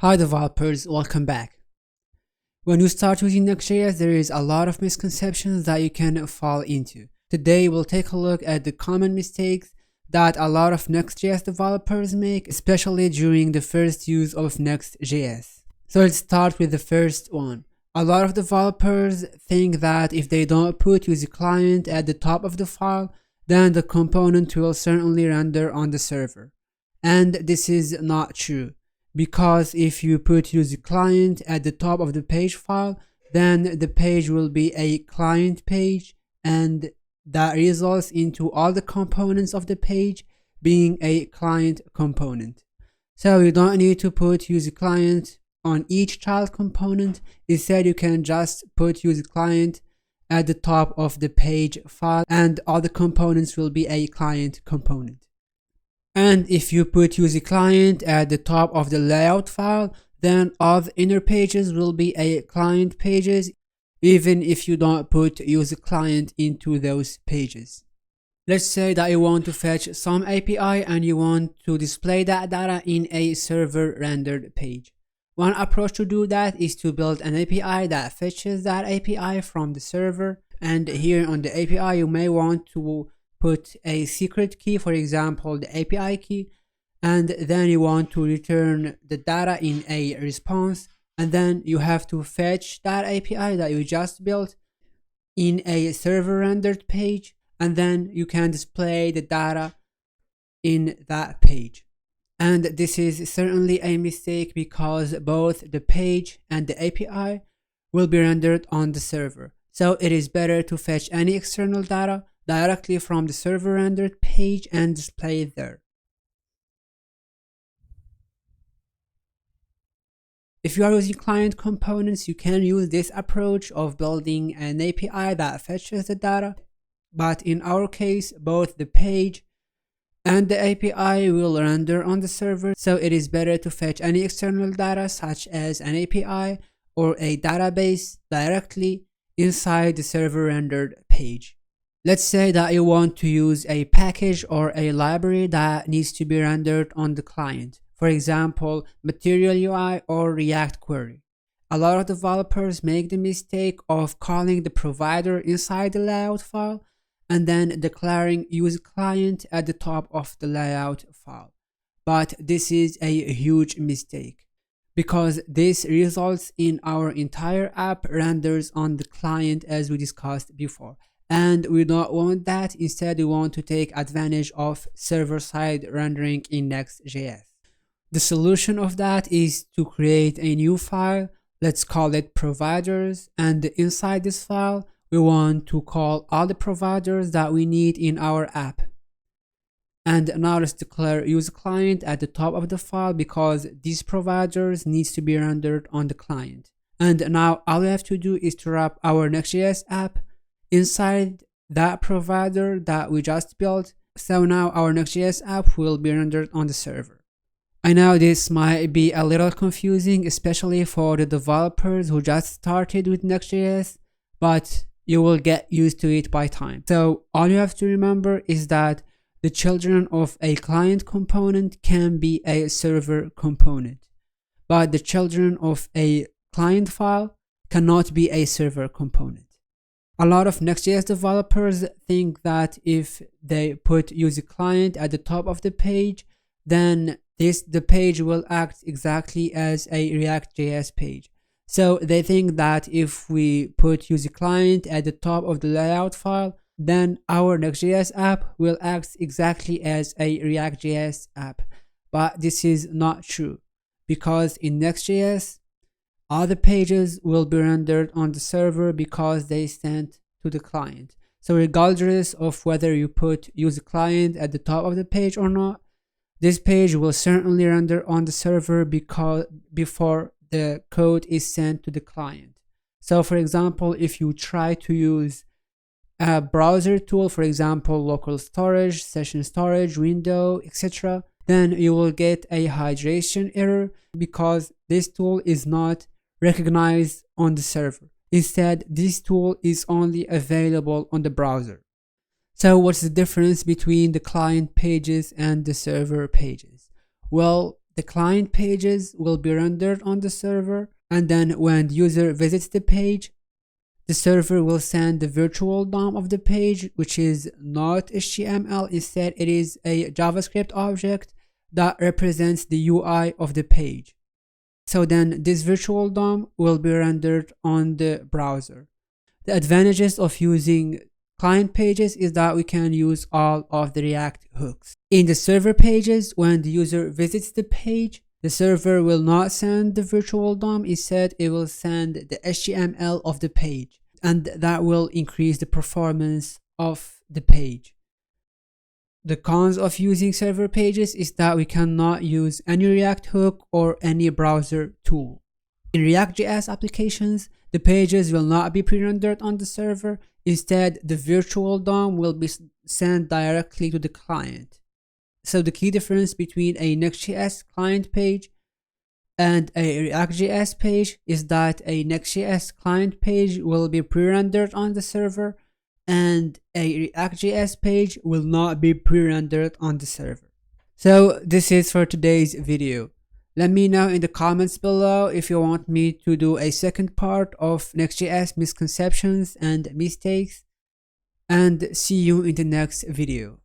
Hi developers, welcome back. When you start using Next.js, there is a lot of misconceptions that you can fall into. Today we'll take a look at the common mistakes that a lot of Next.js developers make, especially during the first use of Next.js. So let's start with the first one. A lot of developers think that if they don't put user client at the top of the file, then the component will certainly render on the server. And this is not true. Because if you put user client at the top of the page file, then the page will be a client page, and that results into all the components of the page being a client component. So you don't need to put user client on each child component. Instead, you can just put user client at the top of the page file, and all the components will be a client component. And if you put user client at the top of the layout file, then all the inner pages will be a client pages, even if you don't put user client into those pages. Let's say that you want to fetch some API and you want to display that data in a server rendered page. One approach to do that is to build an API that fetches that API from the server. And here on the API, you may want to put a secret key, for example the API key, and then you want to return the data in a response, and then you have to fetch that API that you just built in a server rendered page, and then you can display the data in that page. And this is certainly a mistake because both the page and the API will be rendered on the server. So it is better to fetch any external data directly from the server rendered page and display it there. If you are using client components, you can use this approach of building an API that fetches the data, but in our case, both the page and the API will render on the server, so it is better to fetch any external data such as an API or a database directly inside the server rendered page. Let's say that you want to use a package or a library that needs to be rendered on the client. For example, Material UI or React Query. A lot of developers make the mistake of calling the provider inside the layout file and then declaring use client at the top of the layout file. But this is a huge mistake because this results in our entire app renders on the client as we discussed before. And we don't want that. Instead, we want to take advantage of server-side rendering in Next.js. The solution of that is to create a new file. Let's call it providers. And inside this file, we want to call all the providers that we need in our app. And now let's declare use client at the top of the file because these providers needs to be rendered on the client. And now all we have to do is to wrap our Next.js app inside that provider that we just built. So now our Next.js app will be rendered on the server. I know this might be a little confusing, especially for the developers who just started with Next.js, but you will get used to it by time. So all you have to remember is that the children of a client component can be a server component, but the children of a client file cannot be a server component. A lot of Next.js developers think that if they put user client at the top of the page, then the page will act exactly as a React.js page. So they think that if we put user client at the top of the layout file, then our Next.js app will act exactly as a React.js app. But this is not true because in Next.js, all the pages will be rendered on the server because they sent to the client. So regardless of whether you put user client at the top of the page or not, this page will certainly render on the server because before the code is sent to the client. So for example, if you try to use a browser tool, for example, local storage, session storage, window, etc., then you will get a hydration error because this tool is not recognized on the server. Instead, this tool is only available on the browser. So what's the difference between the client pages and the server pages? Well, the client pages will be rendered on the server, and then when the user visits the page, the server will send the virtual DOM of the page, which is not HTML. Instead, it is a JavaScript object that represents the UI of the page. So then this virtual DOM will be rendered on the browser. The advantages of using client pages is that we can use all of the React hooks. In the server pages, when the user visits the page, the server will not send the virtual DOM. Instead, it will send the HTML of the page, and that will increase the performance of the page. The cons of using server pages is that we cannot use any React hook or any browser tool. In React.js applications, the pages will not be pre-rendered on the server. Instead, the virtual DOM will be sent directly to the client. So the key difference between a Next.js client page and a React.js page is that a Next.js client page will be pre-rendered on the server, and a React.js page will not be pre-rendered on the server. So this is for today's video. Let me know in the comments below if you want me to do a second part of Next.js misconceptions and mistakes, and see you in the next video.